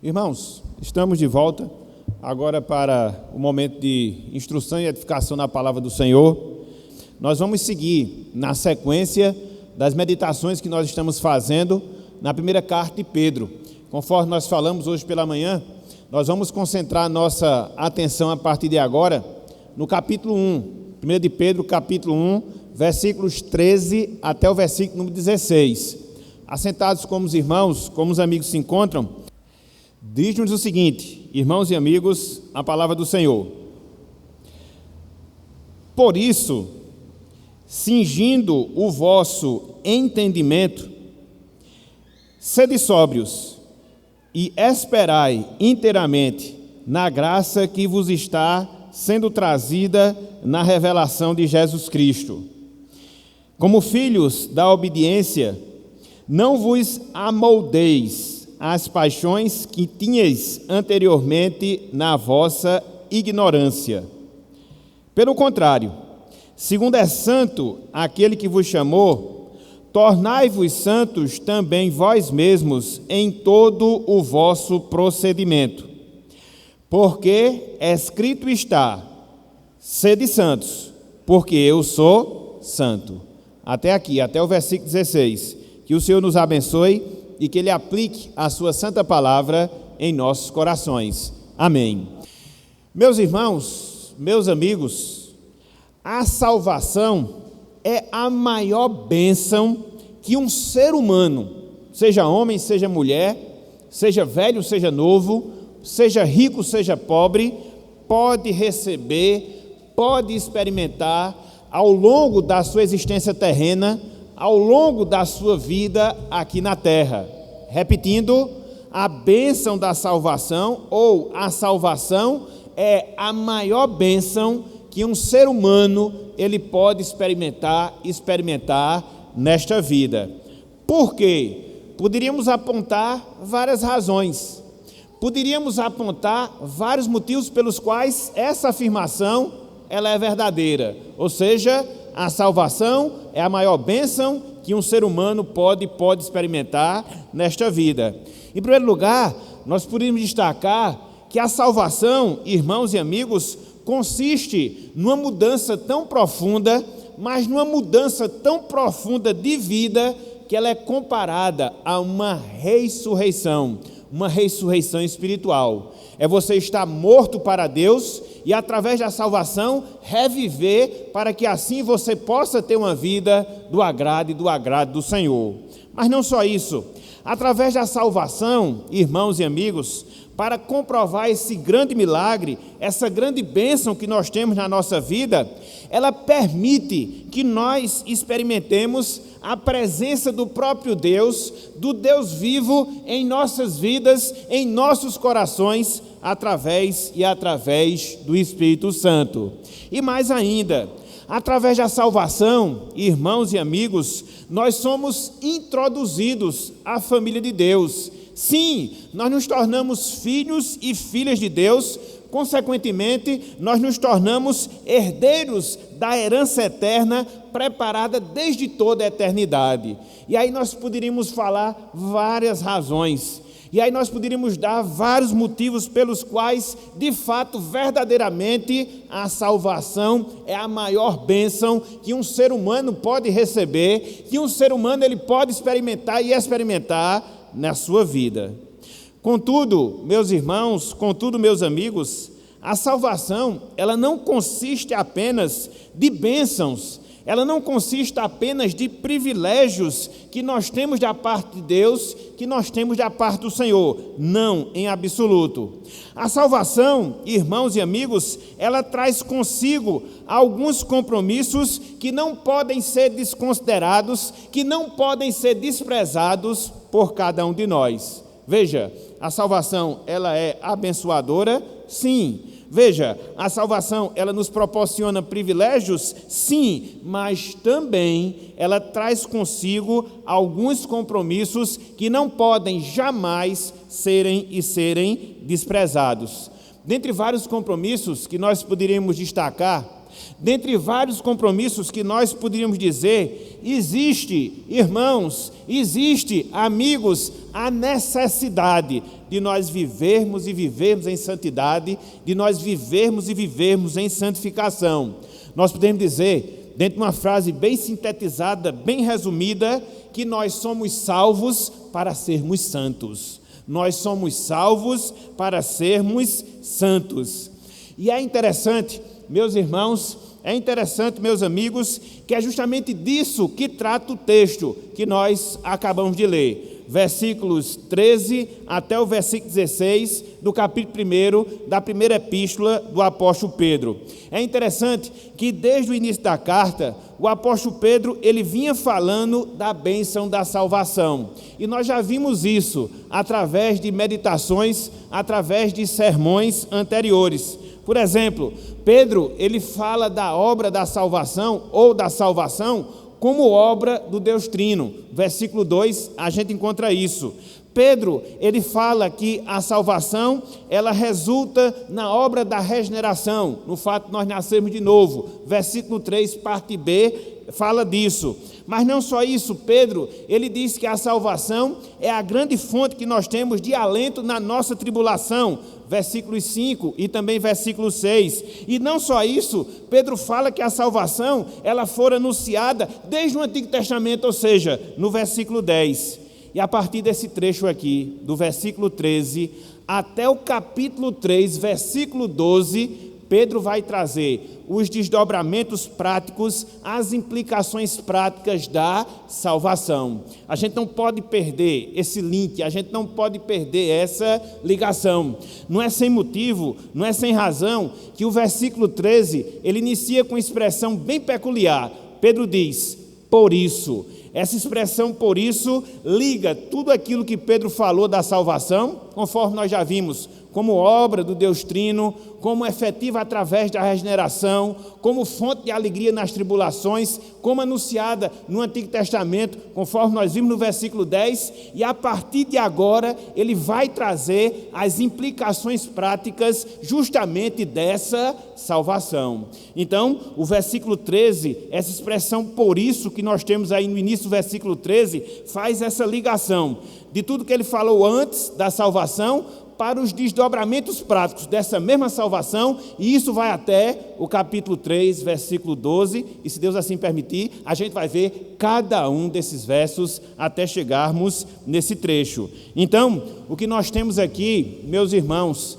Irmãos, estamos de volta agora para o momento de instrução e edificação na palavra do Senhor. Nós vamos seguir na sequência das meditações que nós estamos fazendo na primeira carta de Pedro. Conforme nós falamos hoje pela manhã, nós vamos concentrar nossa atenção a partir de agora no capítulo 1, 1 de Pedro, capítulo 1, versículos 13 até o versículo número 16. Assentados como os irmãos, como os amigos se encontram, diz-nos o seguinte: irmãos e amigos, a palavra do Senhor. Por isso, cingindo o vosso entendimento, sede sóbrios e esperai inteiramente na graça que vos está sendo trazida na revelação de Jesus Cristo. Como filhos da obediência, não vos amoldeis as paixões que tinhais anteriormente na vossa ignorância. Pelo contrário, segundo é santo aquele que vos chamou, tornai-vos santos também vós mesmos em todo o vosso procedimento. Porque escrito está: sede santos, porque eu sou santo. Até aqui, até o versículo 16. Que o Senhor nos abençoe e que Ele aplique a sua santa palavra em nossos corações. Amém. Meus irmãos, meus amigos, a salvação é a maior bênção que um ser humano, seja homem, seja mulher, seja velho, seja novo, seja rico, seja pobre, pode receber, pode experimentar ao longo da sua existência terrena, ao longo da sua vida aqui na terra. Repetindo, a bênção da salvação, ou a salvação, é a maior bênção que um ser humano ele pode experimentar nesta vida. Por quê? Poderíamos apontar várias razões. Poderíamos apontar vários motivos pelos quais essa afirmação ela é verdadeira. Ou seja, a salvação é a maior bênção que um ser humano pode experimentar nesta vida. Em primeiro lugar, nós podemos destacar que a salvação, irmãos e amigos, consiste numa mudança tão profunda, mas numa mudança tão profunda de vida, que ela é comparada a uma ressurreição espiritual. É você estar morto para Deus e, através da salvação, reviver para que assim você possa ter uma vida do agrado do Senhor. Mas não só isso. Através da salvação, irmãos e amigos, para comprovar esse grande milagre, essa grande bênção que nós temos na nossa vida, ela permite que nós experimentemos a presença do próprio Deus, do Deus vivo em nossas vidas, em nossos corações, através do Espírito Santo. E mais ainda, através da salvação, irmãos e amigos, nós somos introduzidos à família de Deus. Sim, nós nos tornamos filhos e filhas de Deus, consequentemente, nós nos tornamos herdeiros da herança eterna preparada desde toda a eternidade. E aí nós poderíamos falar várias razões. E aí nós poderíamos dar vários motivos pelos quais, de fato, verdadeiramente, a salvação é a maior bênção que um ser humano pode receber, que um ser humano ele pode experimentar na sua vida. Contudo, meus irmãos, meus amigos, a salvação, ela não consiste apenas de bênçãos, ela não consiste apenas de privilégios que nós temos da parte de Deus, que nós temos da parte do Senhor. Não, em absoluto. A salvação, irmãos e amigos, ela traz consigo alguns compromissos que não podem ser desconsiderados, que não podem ser desprezados por cada um de nós. Veja, a salvação, ela é abençoadora? Sim. Veja, a salvação, ela nos proporciona privilégios? Sim, mas também ela traz consigo alguns compromissos que não podem jamais serem desprezados. Dentre vários compromissos que nós poderíamos destacar, Dentre vários compromissos que nós poderíamos dizer, existe, irmãos, existe, amigos, a necessidade de nós vivermos e vivermos em santidade, de nós vivermos e vivermos em santificação. Nós podemos dizer, dentro de uma frase bem sintetizada, bem resumida, que nós somos salvos para sermos santos. Nós somos salvos para sermos santos. E é interessante, meus irmãos, é interessante, meus amigos, que é justamente disso que trata o texto que nós acabamos de ler. Versículos 13 até o versículo 16 do capítulo 1 da primeira epístola do apóstolo Pedro. É interessante que desde o início da carta, o apóstolo Pedro ele vinha falando da bênção da salvação. E nós já vimos isso através de meditações, através de sermões anteriores. Por exemplo, Pedro ele fala da obra da salvação ou da salvação como obra do Deus Trino. Versículo 2, a gente encontra isso. Pedro, ele fala que a salvação, ela resulta na obra da regeneração, no fato de nós nascermos de novo. Versículo 3, parte B, fala disso. Mas não só isso, Pedro, ele diz que a salvação é a grande fonte que nós temos de alento na nossa tribulação. Versículos 5 e também versículo 6. E não só isso, Pedro fala que a salvação, ela fora anunciada desde o Antigo Testamento, ou seja, no versículo 10. E a partir desse trecho aqui, do versículo 13, até o capítulo 3, versículo 12, Pedro vai trazer os desdobramentos práticos, as implicações práticas da salvação. A gente não pode perder esse link, a gente não pode perder essa ligação. Não é sem motivo, não é sem razão que o versículo 13, ele inicia com uma expressão bem peculiar. Pedro diz, por isso. Essa expressão, por isso, liga tudo aquilo que Pedro falou da salvação, conforme nós já vimos, como obra do Deus Trino, como efetiva através da regeneração, como fonte de alegria nas tribulações, como anunciada no Antigo Testamento, conforme nós vimos no versículo 10, e a partir de agora ele vai trazer as implicações práticas justamente dessa salvação. Então, o versículo 13, essa expressão por isso que nós temos aí no início do versículo 13, faz essa ligação de tudo que ele falou antes da salvação para os desdobramentos práticos dessa mesma salvação, e isso vai até o capítulo 3, versículo 12, e se Deus assim permitir, a gente vai ver cada um desses versos até chegarmos nesse trecho. Então, o que nós temos aqui, meus irmãos,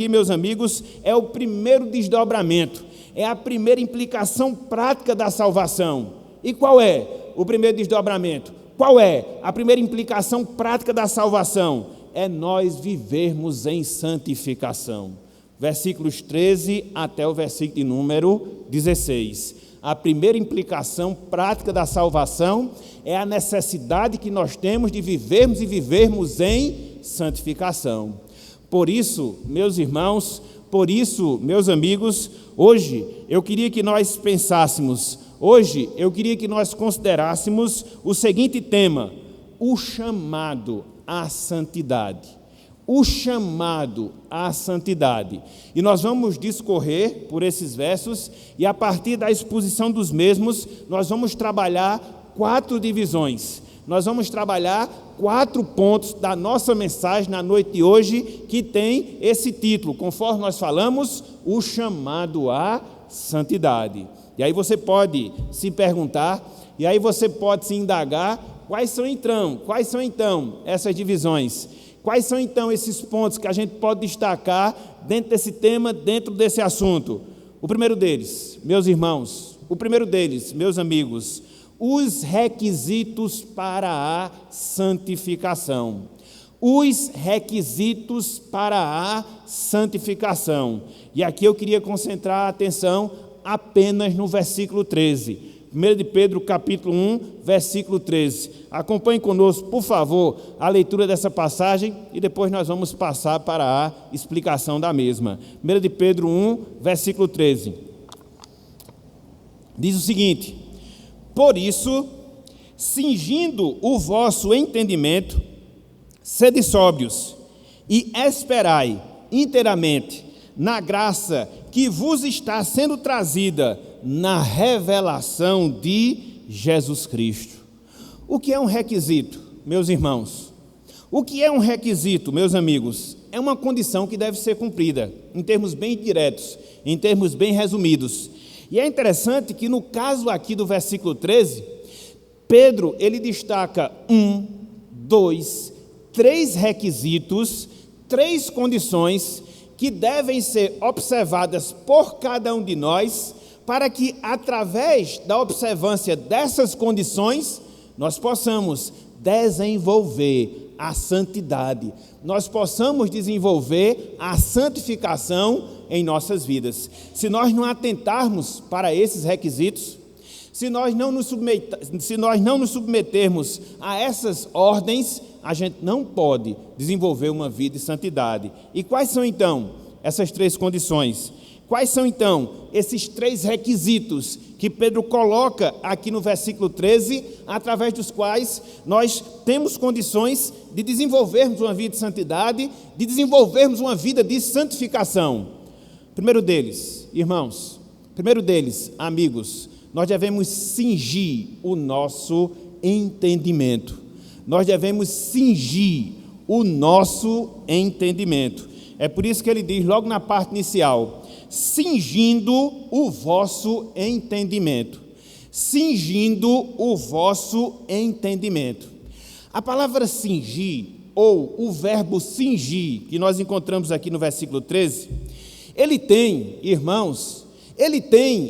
meus amigos, é o primeiro desdobramento, é a primeira implicação prática da salvação. E qual é o primeiro desdobramento? Qual é a primeira implicação prática da salvação? É nós vivermos em santificação. Versículos 13 até o versículo de número 16. A primeira implicação prática da salvação é a necessidade que nós temos de vivermos e vivermos em santificação. Por isso, meus irmãos, por isso, meus amigos, hoje eu queria que nós pensássemos, hoje eu queria que nós considerássemos o seguinte tema: o chamado à santidade. O chamado à santidade. E nós vamos discorrer por esses versos e a partir da exposição dos mesmos, nós vamos trabalhar 4 divisões. Nós vamos trabalhar 4 pontos da nossa mensagem na noite de hoje, que tem esse título, conforme nós falamos, o chamado à santidade. E aí você pode se perguntar, e aí você pode se indagar, quais são então essas divisões? Quais são então esses pontos que a gente pode destacar dentro desse tema, dentro desse assunto? O primeiro deles, meus irmãos, meus amigos, os requisitos para a santificação. Os requisitos para a santificação. E aqui eu queria concentrar a atenção apenas no versículo 13. 1 de Pedro, capítulo 1, versículo 13. Acompanhe conosco, por favor, a leitura dessa passagem e depois nós vamos passar para a explicação da mesma. 1 de Pedro 1, versículo 13. Diz o seguinte: por isso, cingindo o vosso entendimento, sede sóbrios e esperai inteiramente na graça que vos está sendo trazida na revelação de Jesus Cristo. O que é um requisito, meus irmãos? O que é um requisito, meus amigos? É uma condição que deve ser cumprida, em termos bem diretos, em termos bem resumidos. E é interessante que no caso aqui do versículo 13, Pedro, ele destaca 1, 2, 3 requisitos, 3 condições que devem ser observadas por cada um de nós, para que através da observância dessas condições, nós possamos desenvolver a santidade, nós possamos desenvolver a santificação em nossas vidas. Se nós não atentarmos para esses requisitos, se nós não nos submetermos a essas ordens, a gente não pode desenvolver uma vida de santidade. E quais são então essas 3 condições? Quais são então esses 3 requisitos que Pedro coloca aqui no versículo 13, através dos quais nós temos condições de desenvolvermos uma vida de santidade, de desenvolvermos uma vida de santificação? Primeiro deles, irmãos, amigos, nós devemos cingir o nosso entendimento. Nós devemos cingir o nosso entendimento. É por isso que ele diz logo na parte inicial, cingindo o vosso entendimento. Cingindo o vosso entendimento. A palavra cingir, ou o verbo cingir, que nós encontramos aqui no versículo 13, ele tem, irmãos,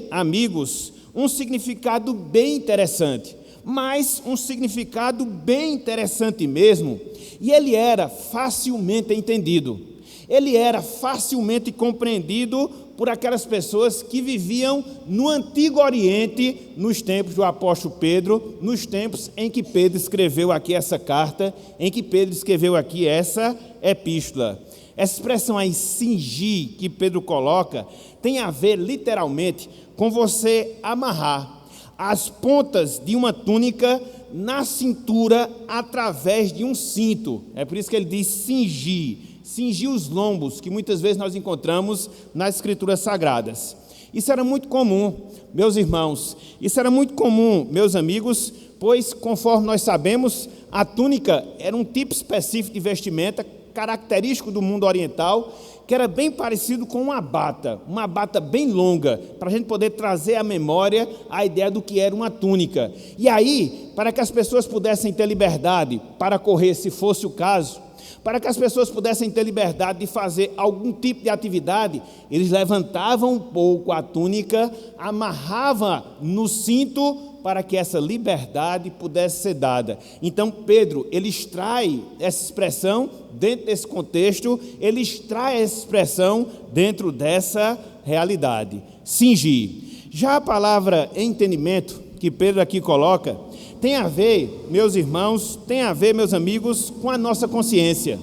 amigos, um significado bem interessante, mas um significado bem interessante mesmo, e ele era facilmente entendido, ele era facilmente compreendido por aquelas pessoas que viviam no Antigo Oriente, nos tempos do apóstolo Pedro, nos tempos em que Pedro escreveu aqui essa carta, em que Pedro escreveu aqui essa epístola. Essa expressão aí, cingir, que Pedro coloca, tem a ver literalmente com você amarrar as pontas de uma túnica na cintura através de um cinto. É por isso que ele diz cingir os lombos, que muitas vezes nós encontramos nas Escrituras Sagradas. Isso era muito comum, meus irmãos, isso era muito comum, meus amigos, pois, conforme nós sabemos, a túnica era um tipo específico de vestimenta, característico do mundo oriental, que era bem parecido com uma bata bem longa, para a gente poder trazer à memória a ideia do que era uma túnica. E aí, para que as pessoas pudessem ter liberdade para correr, se fosse o caso, para que as pessoas pudessem ter liberdade de fazer algum tipo de atividade, eles levantavam um pouco a túnica, amarravam no cinto para que essa liberdade pudesse ser dada. Então Pedro, ele extrai essa expressão dentro desse contexto, ele extrai essa expressão dentro dessa realidade. Cingir. Já a palavra entendimento, que Pedro aqui coloca, tem a ver, meus irmãos, tem a ver, meus amigos, com a nossa consciência.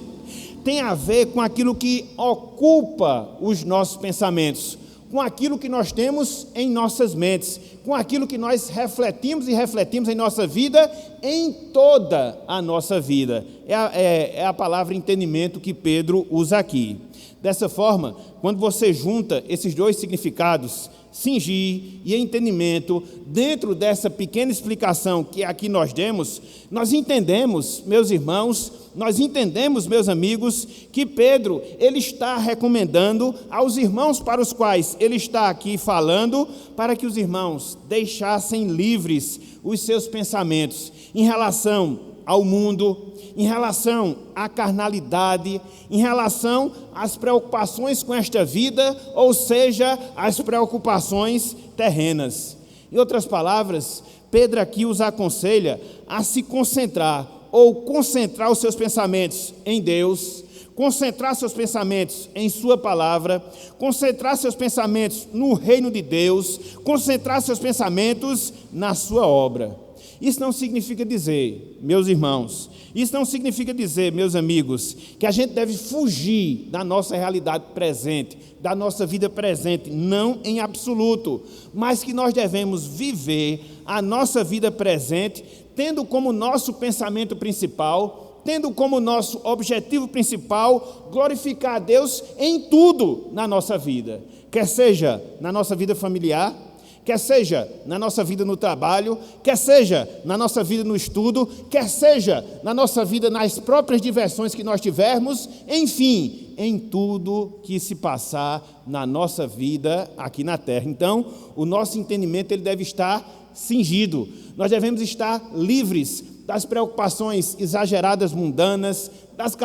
Tem a ver com aquilo que ocupa os nossos pensamentos, com aquilo que nós temos em nossas mentes, com aquilo que nós refletimos em nossa vida, em toda a nossa vida. É a palavra entendimento que Pedro usa aqui. Dessa forma, quando você junta esses 2 significados, cingir e entendimento, dentro dessa pequena explicação que aqui nós demos, nós entendemos, meus irmãos, meus amigos, que Pedro, ele está recomendando aos irmãos para os quais ele está aqui falando, para que os irmãos deixassem livres os seus pensamentos em relação ao mundo, em relação à carnalidade, em relação às preocupações com esta vida, ou seja, as preocupações terrenas. Em outras palavras, Pedro aqui os aconselha a se concentrar, ou concentrar os seus pensamentos em Deus, concentrar seus pensamentos em sua palavra, concentrar seus pensamentos no reino de Deus, concentrar seus pensamentos na sua obra. Isso não significa dizer, meus irmãos, isso não significa dizer, meus amigos, que a gente deve fugir da nossa realidade presente, da nossa vida presente, não em absoluto, mas que nós devemos viver a nossa vida presente, tendo como nosso pensamento principal tendo como nosso objetivo principal glorificar a Deus em tudo na nossa vida, quer seja na nossa vida familiar, quer seja na nossa vida no trabalho, quer seja na nossa vida no estudo, quer seja na nossa vida nas próprias diversões que nós tivermos, enfim, em tudo que se passar na nossa vida aqui na terra. Então, o nosso entendimento ele deve estar cingido, nós devemos estar livres das preocupações exageradas mundanas, das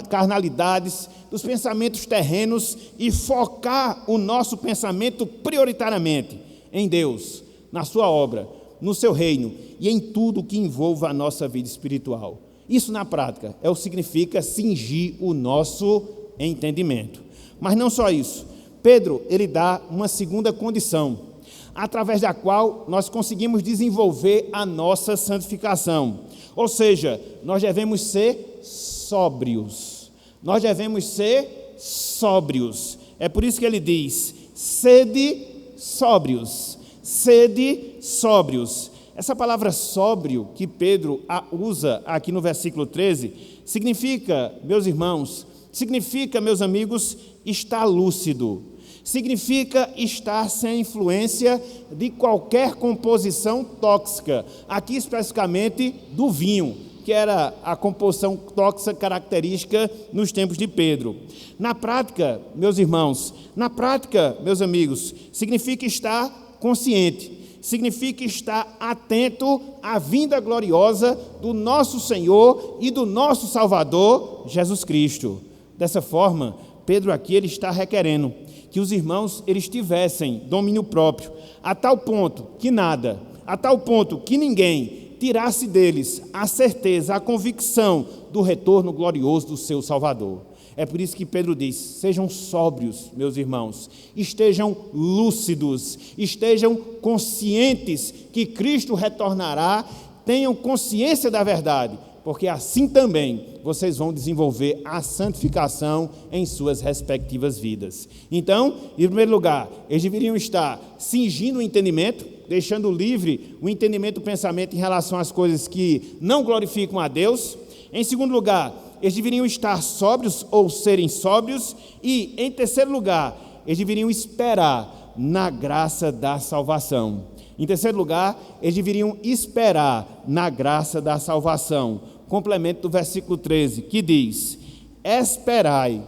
carnalidades, dos pensamentos terrenos e focar o nosso pensamento prioritariamente em Deus, na sua obra, no seu reino e em tudo que envolva a nossa vida espiritual. Isso na prática é o que significa cingir o nosso entendimento. Mas não só isso, Pedro ele dá uma segunda condição, através da qual nós conseguimos desenvolver a nossa santificação. Ou seja, nós devemos ser sóbrios. Nós devemos ser sóbrios. É por isso que ele diz, sede sóbrios, sede sóbrios. Essa palavra sóbrio que Pedro usa aqui no versículo 13, significa, meus irmãos, significa, meus amigos, estar lúcido, significa estar sem influência de qualquer composição tóxica, aqui especificamente do vinho, que era a composição tóxica característica nos tempos de Pedro. Na prática, meus irmãos, na prática, meus amigos, significa estar consciente, significa estar atento à vinda gloriosa do nosso Senhor e do nosso Salvador, Jesus Cristo. Dessa forma, Pedro aqui ele está requerendo que os irmãos eles tivessem domínio próprio, a tal ponto que nada, a tal ponto que ninguém tirasse deles a certeza, a convicção do retorno glorioso do seu Salvador. É por isso que Pedro diz, sejam sóbrios, meus irmãos, estejam lúcidos, estejam conscientes que Cristo retornará, tenham consciência da verdade, porque assim também vocês vão desenvolver a santificação em suas respectivas vidas. Então, em primeiro lugar, eles deveriam estar cingindo o entendimento, deixando livre o entendimento, o pensamento em relação às coisas que não glorificam a Deus. Em segundo lugar, eles deveriam estar sóbrios ou serem sóbrios. E, em terceiro lugar, eles deveriam esperar na graça da salvação. Em terceiro lugar, eles deveriam esperar na graça da salvação. Complemento do versículo 13, que diz, esperai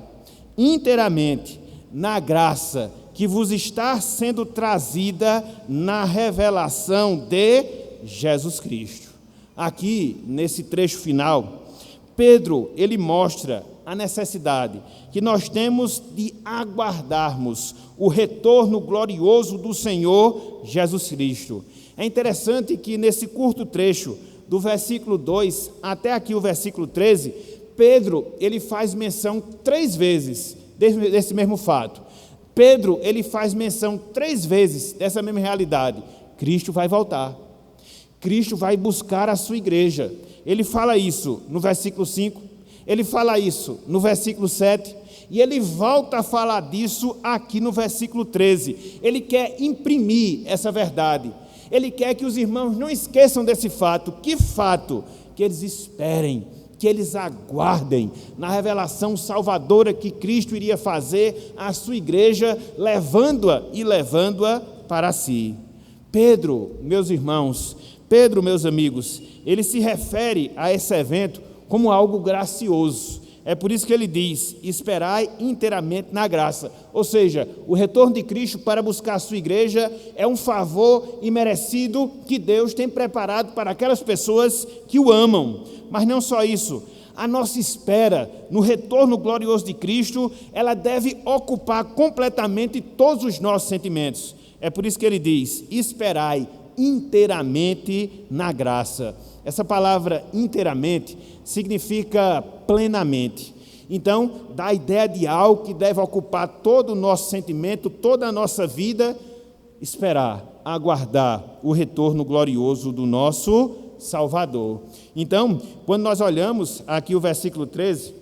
inteiramente na graça que vos está sendo trazida na revelação de Jesus Cristo. Aqui, nesse trecho final, Pedro, ele mostra a necessidade que nós temos de aguardarmos o retorno glorioso do Senhor Jesus Cristo. É interessante que nesse curto trecho, do versículo 2 até aqui o versículo 13, Pedro, ele faz menção 3 vezes desse mesmo fato. Pedro, ele faz menção 3 vezes dessa mesma realidade. Cristo vai voltar. Cristo vai buscar a sua igreja. Ele fala isso no versículo 5, ele fala isso no versículo 7, e ele volta a falar disso aqui no versículo 13. Ele quer imprimir essa verdade. Ele quer que os irmãos não esqueçam desse fato. Que fato? Que eles esperem, que eles aguardem na revelação salvadora que Cristo iria fazer à sua igreja, levando-a para si. Pedro, meus irmãos, Pedro, meus amigos, ele se refere a esse evento como algo gracioso. É por isso que ele diz, esperai inteiramente na graça. Ou seja, o retorno de Cristo para buscar a sua igreja é um favor imerecido que Deus tem preparado para aquelas pessoas que o amam. Mas não só isso, a nossa espera no retorno glorioso de Cristo, ela deve ocupar completamente todos os nossos sentimentos. É por isso que ele diz, esperai inteiramente na graça. Essa palavra inteiramente significa plenamente. Então, dá a ideia de algo que deve ocupar todo o nosso sentimento, toda a nossa vida, esperar, aguardar o retorno glorioso do nosso Salvador. Então, quando nós olhamos aqui o versículo 13,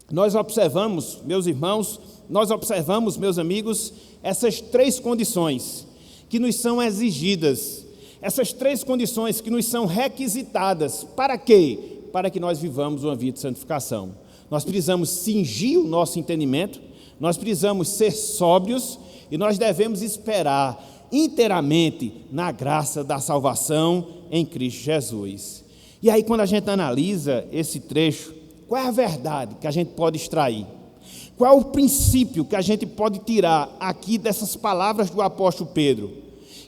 nós observamos, meus irmãos, meus amigos, essas 3 condições que nos são exigidas, essas 3 condições que nos são requisitadas. Para quê? para que nós vivamos uma vida de santificação. Nós precisamos cingir o nosso entendimento, nós precisamos ser sóbrios e nós devemos esperar inteiramente na graça da salvação em Cristo Jesus. E aí, quando a gente analisa esse trecho, qual é a verdade que a gente pode extrair? Qual é o princípio que a gente pode tirar aqui dessas palavras do apóstolo Pedro?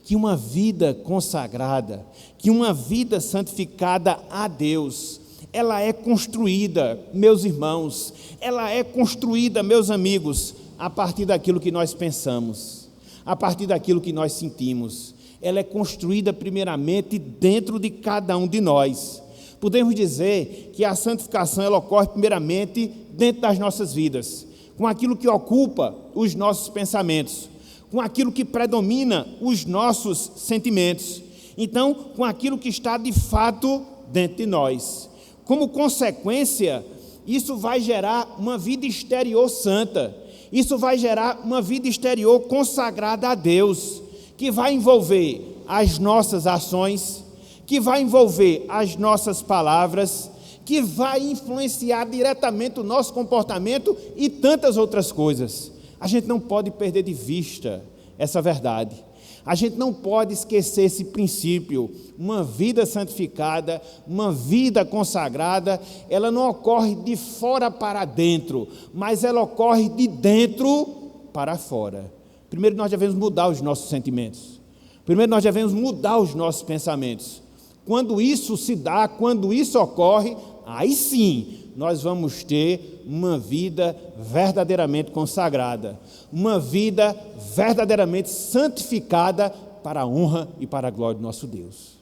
Que uma vida consagrada, que uma vida santificada a Deus, ela é construída, meus irmãos, ela é construída, meus amigos, a partir daquilo que nós pensamos, a partir daquilo que nós sentimos. Ela é construída primeiramente dentro de cada um de nós. Podemos dizer que a santificação ela ocorre primeiramente dentro das nossas vidas, com aquilo que ocupa os nossos pensamentos, com aquilo que predomina os nossos sentimentos, então com aquilo que está de fato dentro de nós. Como consequência, isso vai gerar uma vida exterior santa, isso vai gerar uma vida exterior consagrada a Deus, que vai envolver as nossas ações, que vai envolver as nossas palavras, que vai influenciar diretamente o nosso comportamento e tantas outras coisas. A gente não pode perder de vista essa verdade. A gente não pode esquecer esse princípio. Uma vida santificada, uma vida consagrada, ela não ocorre de fora para dentro, mas ela ocorre de dentro para fora. Primeiro nós devemos mudar os nossos sentimentos. Primeiro nós devemos mudar os nossos pensamentos. Quando isso se dá, quando isso ocorre, aí sim nós vamos ter uma vida verdadeiramente consagrada, uma vida verdadeiramente santificada para a honra e para a glória do nosso Deus.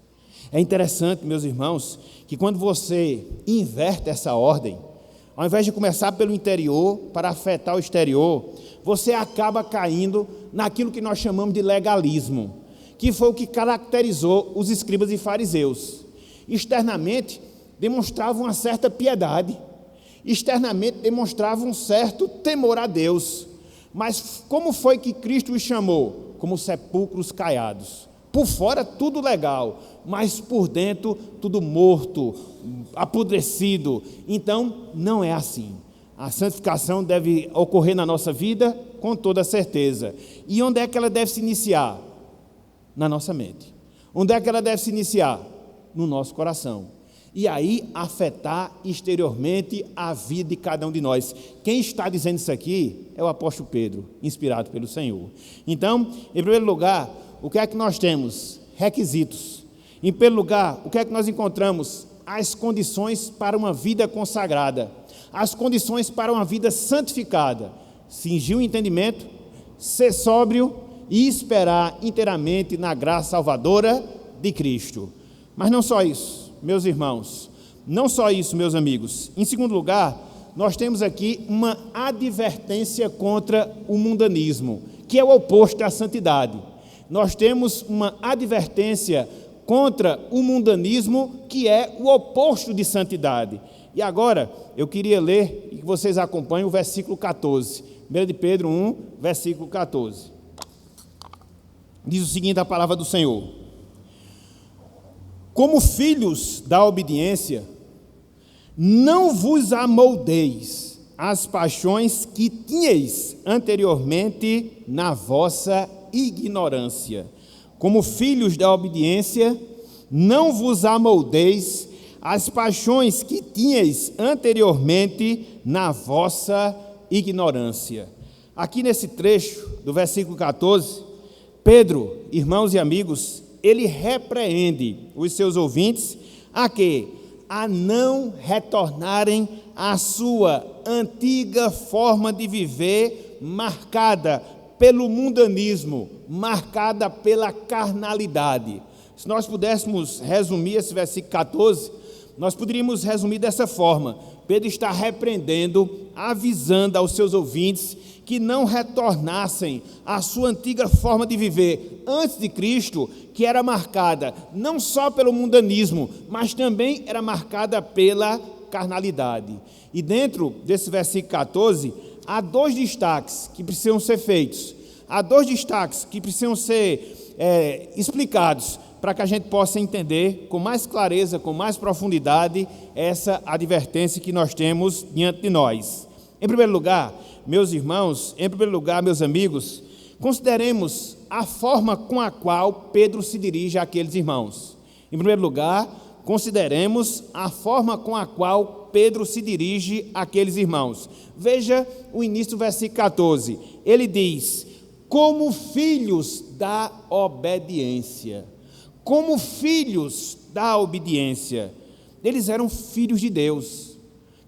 É interessante, meus irmãos, que quando você inverte essa ordem, ao invés de começar pelo interior para afetar o exterior, você acaba caindo naquilo que nós chamamos de legalismo, que foi o que caracterizou os escribas e fariseus. Externamente, demonstravam uma certa piedade, externamente demonstravam um certo temor a Deus, mas como foi que Cristo os chamou? Como sepulcros caiados. Por fora tudo legal, mas por dentro tudo morto, apodrecido. Então não é assim. A santificação deve ocorrer na nossa vida com toda certeza. E onde é que ela deve se iniciar? Na nossa mente. Onde é que ela deve se iniciar? No nosso coração. E aí afetar exteriormente a vida de cada um de nós. Quem está dizendo isso aqui é o apóstolo Pedro, inspirado pelo Senhor. Então, em primeiro lugar, o que é que nós temos? Requisitos. Em primeiro lugar, o que é que nós encontramos? As condições para uma vida consagrada, as condições para uma vida santificada. Cingir o entendimento, ser sóbrio e esperar inteiramente na graça salvadora de Cristo. Mas não só isso, meus irmãos, não só isso, meus amigos. Em segundo lugar, nós temos aqui uma advertência contra o mundanismo, que é o oposto da santidade. Nós temos uma advertência contra o mundanismo, que é o oposto de santidade. E agora, eu queria ler, e que vocês acompanhem o versículo 14. 1 de Pedro 1, versículo 14. Diz o seguinte a palavra do Senhor: como filhos da obediência, não vos amoldeis às paixões que tinhais anteriormente na vossa ignorância. Como filhos da obediência, não vos amoldeis às paixões que tinhais anteriormente na vossa ignorância. Aqui nesse trecho do versículo 14, Pedro, irmãos e amigos, ele repreende os seus ouvintes a quê? A não retornarem à sua antiga forma de viver, marcada pelo mundanismo, marcada pela carnalidade. Se nós pudéssemos resumir esse versículo 14, nós poderíamos resumir dessa forma: Pedro está repreendendo, avisando aos seus ouvintes que não retornassem à sua antiga forma de viver antes de Cristo, que era marcada não só pelo mundanismo, mas também era marcada pela carnalidade. E dentro desse versículo 14, há dois destaques que precisam ser feitos, há dois destaques que precisam ser explicados para que a gente possa entender com mais clareza, com mais profundidade, essa advertência que nós temos diante de nós. Em primeiro lugar, meus irmãos, meus amigos, consideremos a forma com a qual Pedro se dirige àqueles irmãos. Em primeiro lugar, consideremos a forma com a qual Pedro se dirige àqueles irmãos. Veja o início do versículo 14. Ele diz: como filhos da obediência. Como filhos da obediência. Eles eram filhos de Deus,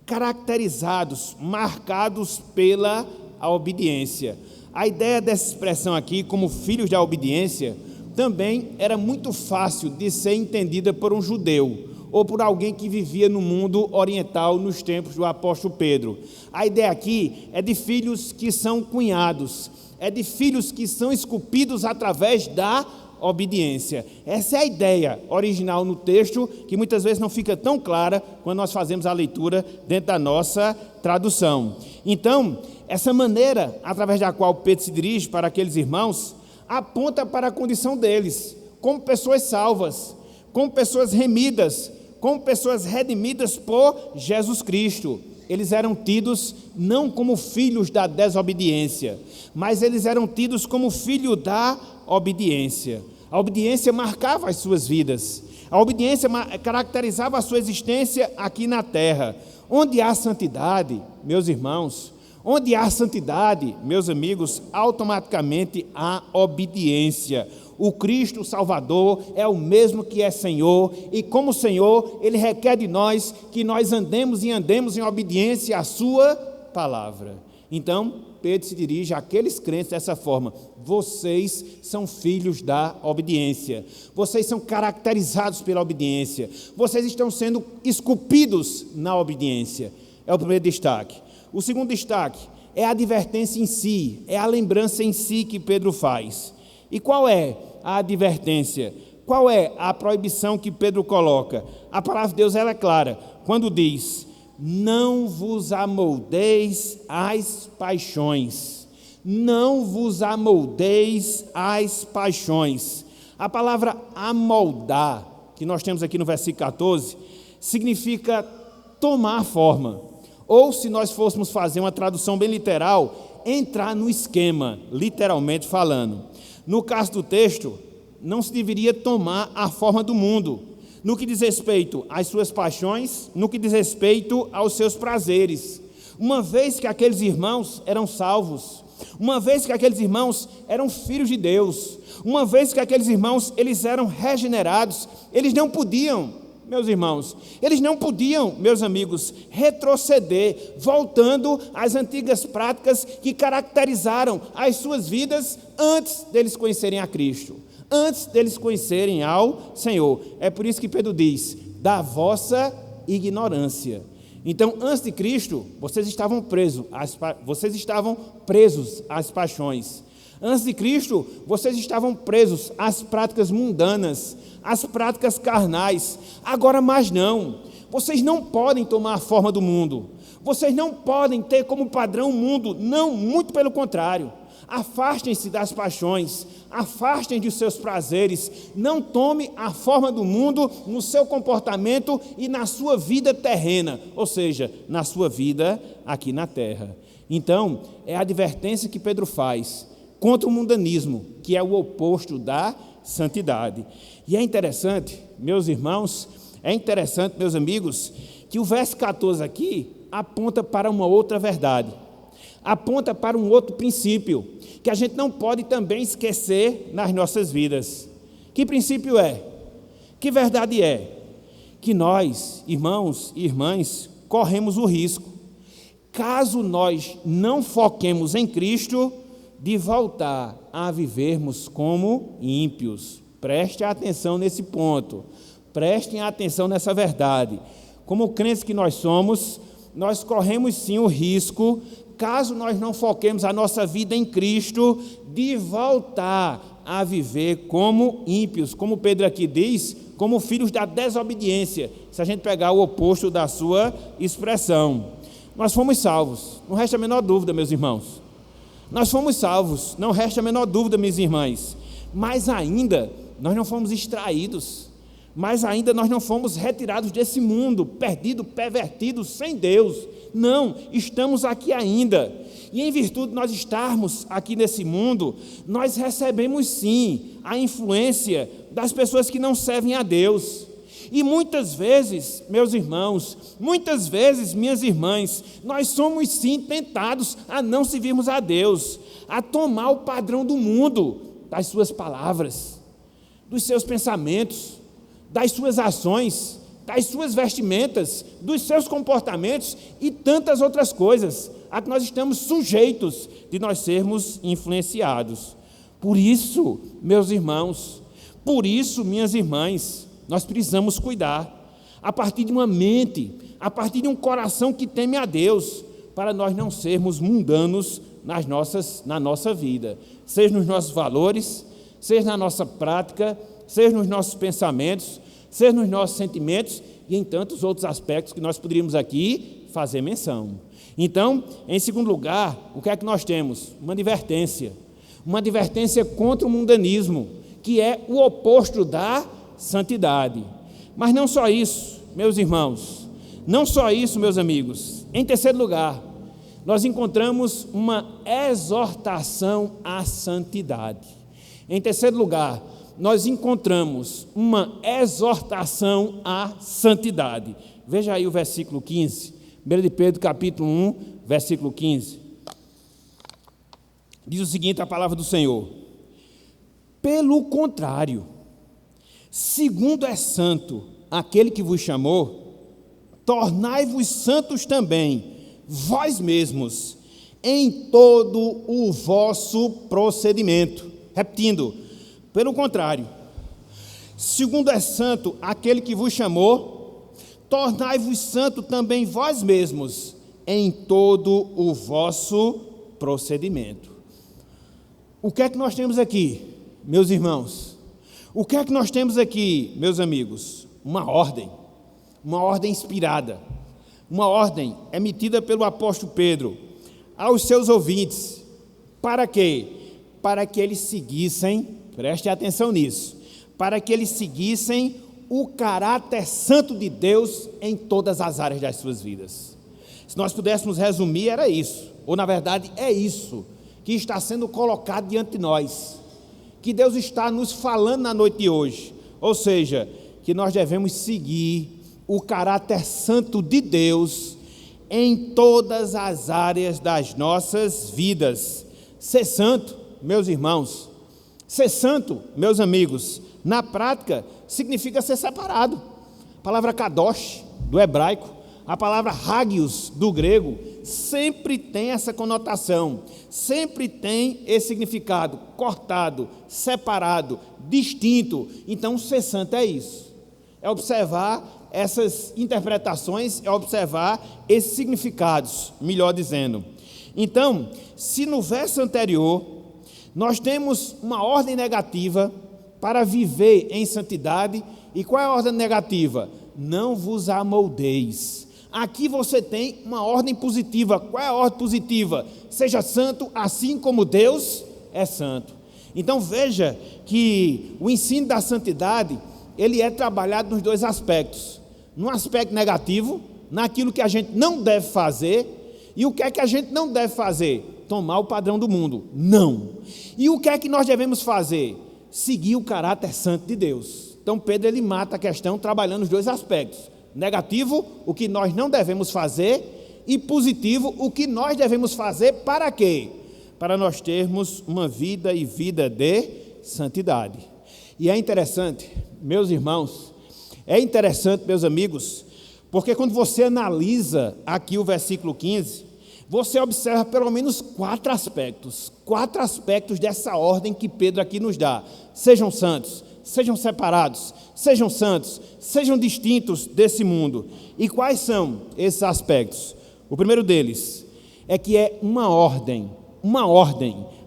caracterizados, marcados pela obediência. A ideia dessa expressão aqui, como filhos da obediência, também era muito fácil de ser entendida por um judeu ou por alguém que vivia no mundo oriental nos tempos do apóstolo Pedro. A ideia aqui é de filhos que são cunhados, é de filhos que são esculpidos através da obediência. Essa é a ideia original no texto, que muitas vezes não fica tão clara quando nós fazemos a leitura dentro da nossa tradução. Então, essa maneira através da qual Pedro se dirige para aqueles irmãos aponta para a condição deles como pessoas salvas, como pessoas remidas, como pessoas redimidas por Jesus Cristo. Eles eram tidos não como filhos da desobediência, mas eles eram tidos como filho da obediência. A obediência marcava as suas vidas, a obediência caracterizava a sua existência aqui na terra. Onde há santidade, meus irmãos, onde há santidade, meus amigos, automaticamente há obediência. O Cristo Salvador é o mesmo que é Senhor, e como Senhor, Ele requer de nós que nós andemos em obediência à sua palavra. Então, Pedro se dirige àqueles crentes dessa forma: vocês são filhos da obediência, vocês são caracterizados pela obediência, vocês estão sendo esculpidos na obediência. É o primeiro destaque. O segundo destaque é a advertência em si, é a lembrança em si que Pedro faz. E qual é a advertência? Qual é a proibição que Pedro coloca? A palavra de Deus ela é clara, quando diz: não vos amoldeis às paixões. Não vos amoldeis às paixões. A palavra amoldar, que nós temos aqui no versículo 14, significa tomar forma. Ou, se nós fôssemos fazer uma tradução bem literal, entrar no esquema, literalmente falando. No caso do texto, não se deveria tomar a forma do mundo, no que diz respeito às suas paixões, no que diz respeito aos seus prazeres. Uma vez que aqueles irmãos eram salvos, uma vez que aqueles irmãos eram filhos de Deus, uma vez que aqueles irmãos eles eram regenerados, eles não podiam, meus irmãos, eles não podiam, meus amigos, retroceder, voltando às antigas práticas que caracterizaram as suas vidas antes deles conhecerem a Cristo, antes deles conhecerem ao Senhor. É por isso que Pedro diz: da vossa ignorância. Então, antes de Cristo, vocês estavam presos às paixões. Antes de Cristo, vocês estavam presos às práticas mundanas, às práticas carnais. Agora mais não. Vocês não podem tomar a forma do mundo. Vocês não podem ter como padrão o mundo. Não, muito pelo contrário. Afastem-se das paixões, afastem dos seus prazeres, não tome a forma do mundo no seu comportamento e na sua vida terrena, ou seja, na sua vida aqui na terra. Então, é a advertência que Pedro faz contra o mundanismo, que é o oposto da santidade. E é interessante, meus irmãos, meus amigos, que o verso 14 aqui aponta para uma outra verdade, aponta para um outro princípio, que a gente não pode também esquecer nas nossas vidas. Que princípio é? Que verdade é? Que nós, irmãos e irmãs, corremos o risco, caso nós não foquemos em Cristo, de voltar a vivermos como ímpios. Prestem atenção nesse ponto, prestem atenção nessa verdade. Como crentes que nós somos, nós corremos sim o risco, caso nós não foquemos a nossa vida em Cristo, de voltar a viver como ímpios, como Pedro aqui diz, como filhos da desobediência, se a gente pegar o oposto da sua expressão. Nós fomos salvos, não resta a menor dúvida, meus irmãos. Nós fomos salvos, não resta a menor dúvida, minhas irmãs. Mas ainda nós não fomos extraídos, mas ainda nós não fomos retirados desse mundo, perdidos, pervertidos, sem Deus. Não, estamos aqui ainda. E em virtude de nós estarmos aqui nesse mundo, nós recebemos sim a influência das pessoas que não servem a Deus. E muitas vezes, meus irmãos, muitas vezes, minhas irmãs, nós somos sim tentados a não servirmos a Deus, a tomar o padrão do mundo, das suas palavras, dos seus pensamentos, das suas ações, das suas vestimentas, dos seus comportamentos e tantas outras coisas a que nós estamos sujeitos de nós sermos influenciados. Por isso, meus irmãos, por isso, minhas irmãs, nós precisamos cuidar, a partir de uma mente, a partir de um coração que teme a Deus, para nós não sermos mundanos na nossa vida, seja nos nossos valores, seja na nossa prática, seja nos nossos pensamentos, seja nos nossos sentimentos e em tantos outros aspectos que nós poderíamos aqui fazer menção. Então, em segundo lugar, o que é que nós temos? Uma advertência contra o mundanismo, que é o oposto da santidade. Mas não só isso, meus irmãos, não só isso, meus amigos. Em terceiro lugar, nós encontramos uma exortação à santidade. Em terceiro lugar, nós encontramos uma exortação à santidade. Veja aí o versículo 15, 1 de Pedro capítulo 1, versículo 15. Diz o seguinte, a palavra do Senhor: pelo contrário, segundo é santo aquele que vos chamou, tornai-vos santos também, vós mesmos, em todo o vosso procedimento. Repetindo, pelo contrário, segundo é santo aquele que vos chamou, tornai-vos santo também vós mesmos, em todo o vosso procedimento. O que é que nós temos aqui, meus irmãos? O que é que nós temos aqui, meus amigos? Uma ordem inspirada, uma ordem emitida pelo apóstolo Pedro aos seus ouvintes. Para quê? Para que eles seguissem, preste atenção nisso, para que eles seguissem o caráter santo de Deus em todas as áreas das suas vidas. Se nós pudéssemos resumir, era isso, ou na verdade é isso que está sendo colocado diante de nós, que Deus está nos falando na noite de hoje, ou seja, que nós devemos seguir o caráter santo de Deus em todas as áreas das nossas vidas. Ser santo, meus irmãos, ser santo, meus amigos, na prática significa ser separado. A palavra kadosh, do hebraico, a palavra hagios, do grego, sempre tem essa conotação, sempre tem esse significado, cortado, separado, distinto. Então, ser santo é isso, é observar essas interpretações, é observar esses significados, melhor dizendo. Então, se no verso anterior nós temos uma ordem negativa para viver em santidade, e qual é a ordem negativa? Não vos amoldeis. Aqui você tem uma ordem positiva. Qual é a ordem positiva? Seja santo assim como Deus é santo. Então veja que o ensino da santidade, ele é trabalhado nos dois aspectos. No aspecto negativo, naquilo que a gente não deve fazer. E o que é que a gente não deve fazer? Tomar o padrão do mundo. Não. E o que é que nós devemos fazer? Seguir o caráter santo de Deus. Então Pedro, ele mata a questão trabalhando os dois aspectos. Negativo, o que nós não devemos fazer, e positivo, o que nós devemos fazer para quê? Para nós termos uma vida e vida de santidade. E é interessante, meus irmãos, é interessante, meus amigos, porque quando você analisa aqui o versículo 15, você observa pelo menos quatro aspectos dessa ordem que Pedro aqui nos dá. Sejam santos, sejam separados, sejam santos, sejam distintos desse mundo. E quais são esses aspectos? O primeiro deles é que é uma ordem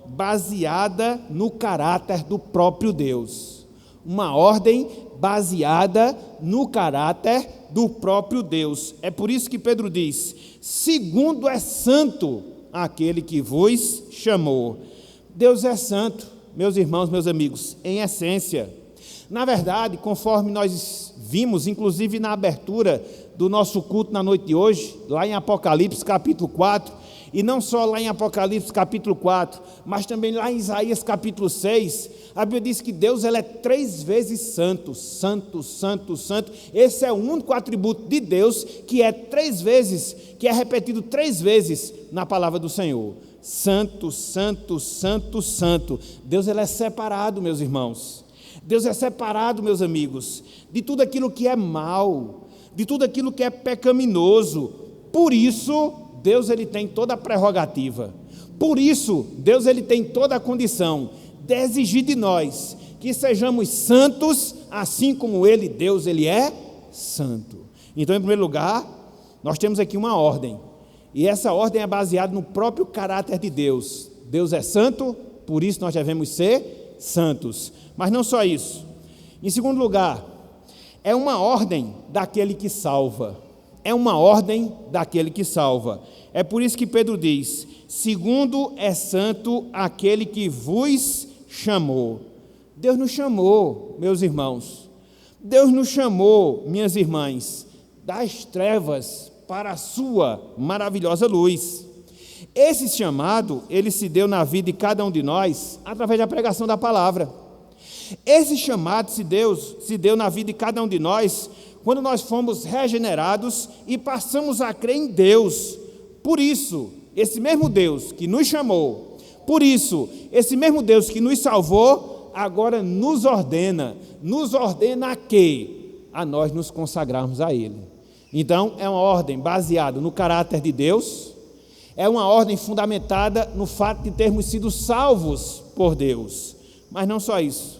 baseada no caráter do próprio Deus. Uma ordem baseada no caráter do próprio Deus. É por isso que Pedro diz: segundo é santo aquele que vos chamou. Deus é santo, meus irmãos, meus amigos, em essência. Na verdade, conforme nós vimos, inclusive na abertura do nosso culto na noite de hoje, lá em Apocalipse capítulo 4, e não só lá em Apocalipse capítulo 4, mas também lá em Isaías capítulo 6, a Bíblia diz que Deus ele é 3 vezes santo, santo, santo, santo. Esse é o único atributo de Deus que é 3 vezes, que é repetido 3 vezes na palavra do Senhor. Santo, santo, santo, santo. Deus ele é separado, meus irmãos. Deus é separado, meus amigos, de tudo aquilo que é mal, de tudo aquilo que é pecaminoso. Por isso, Deus ele tem toda a prerrogativa. Por isso, Deus ele tem toda a condição de exigir de nós que sejamos santos, assim como ele, Deus, ele é santo. Então, em primeiro lugar, nós temos aqui uma ordem. E essa ordem é baseada no próprio caráter de Deus. Deus é santo, por isso nós devemos ser santos. Mas não só isso. Em segundo lugar, é uma ordem daquele que salva. É uma ordem daquele que salva. É por isso que Pedro diz: segundo é santo aquele que vos chamou. Deus nos chamou, meus irmãos. Deus nos chamou, minhas irmãs, das trevas para a sua maravilhosa luz. Esse chamado, ele se deu na vida de cada um de nós através da pregação da palavra. Esse chamado se deu na vida de cada um de nós quando nós fomos regenerados e passamos a crer em Deus. Por isso, esse mesmo Deus que nos chamou, por isso, esse mesmo Deus que nos salvou, agora nos ordena a quê? A nós nos consagrarmos a Ele. Então, é uma ordem baseada no caráter de Deus, é uma ordem fundamentada no fato de termos sido salvos por Deus. Mas não só isso,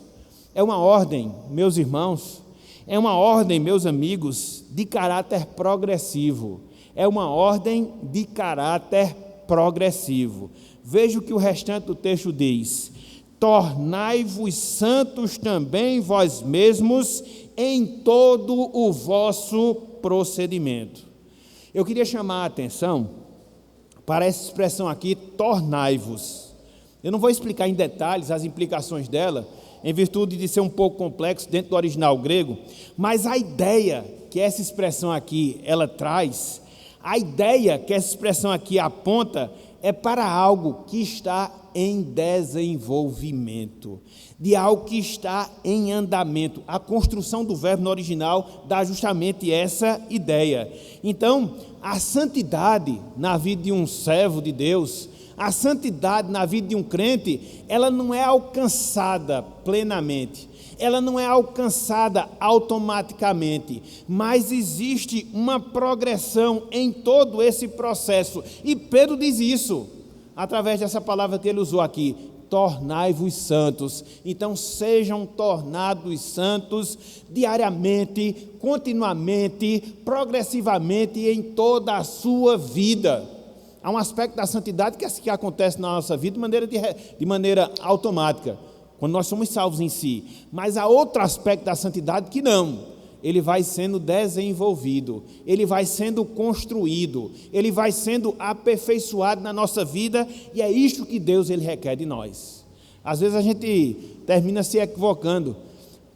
é uma ordem, meus irmãos, é uma ordem, meus amigos, de caráter progressivo. É uma ordem de caráter progressivo. Veja o que o restante do texto diz: tornai-vos santos também vós mesmos em todo o vosso procedimento. Eu queria chamar a atenção para essa expressão aqui, tornai-vos. Eu não vou explicar em detalhes as implicações dela, em virtude de ser um pouco complexo dentro do original grego, mas a ideia que essa expressão aqui ela traz, a ideia que essa expressão aqui aponta é para algo que está em desenvolvimento, de algo que está em andamento. A construção do verbo no original dá justamente essa ideia. Então, a santidade na vida de um servo de Deus, a santidade na vida de um crente, ela não é alcançada plenamente, ela não é alcançada automaticamente, mas existe uma progressão em todo esse processo. E Pedro diz isso, através dessa palavra que ele usou aqui: tornai-vos santos. Então, sejam tornados santos diariamente, continuamente, progressivamente em toda a sua vida. Há um aspecto da santidade que acontece na nossa vida de maneira automática, quando nós somos salvos em si. Mas há outro aspecto da santidade que não. Ele vai sendo desenvolvido, ele vai sendo construído, ele vai sendo aperfeiçoado na nossa vida, e é isto que Deus ele requer de nós. Às vezes a gente termina se equivocando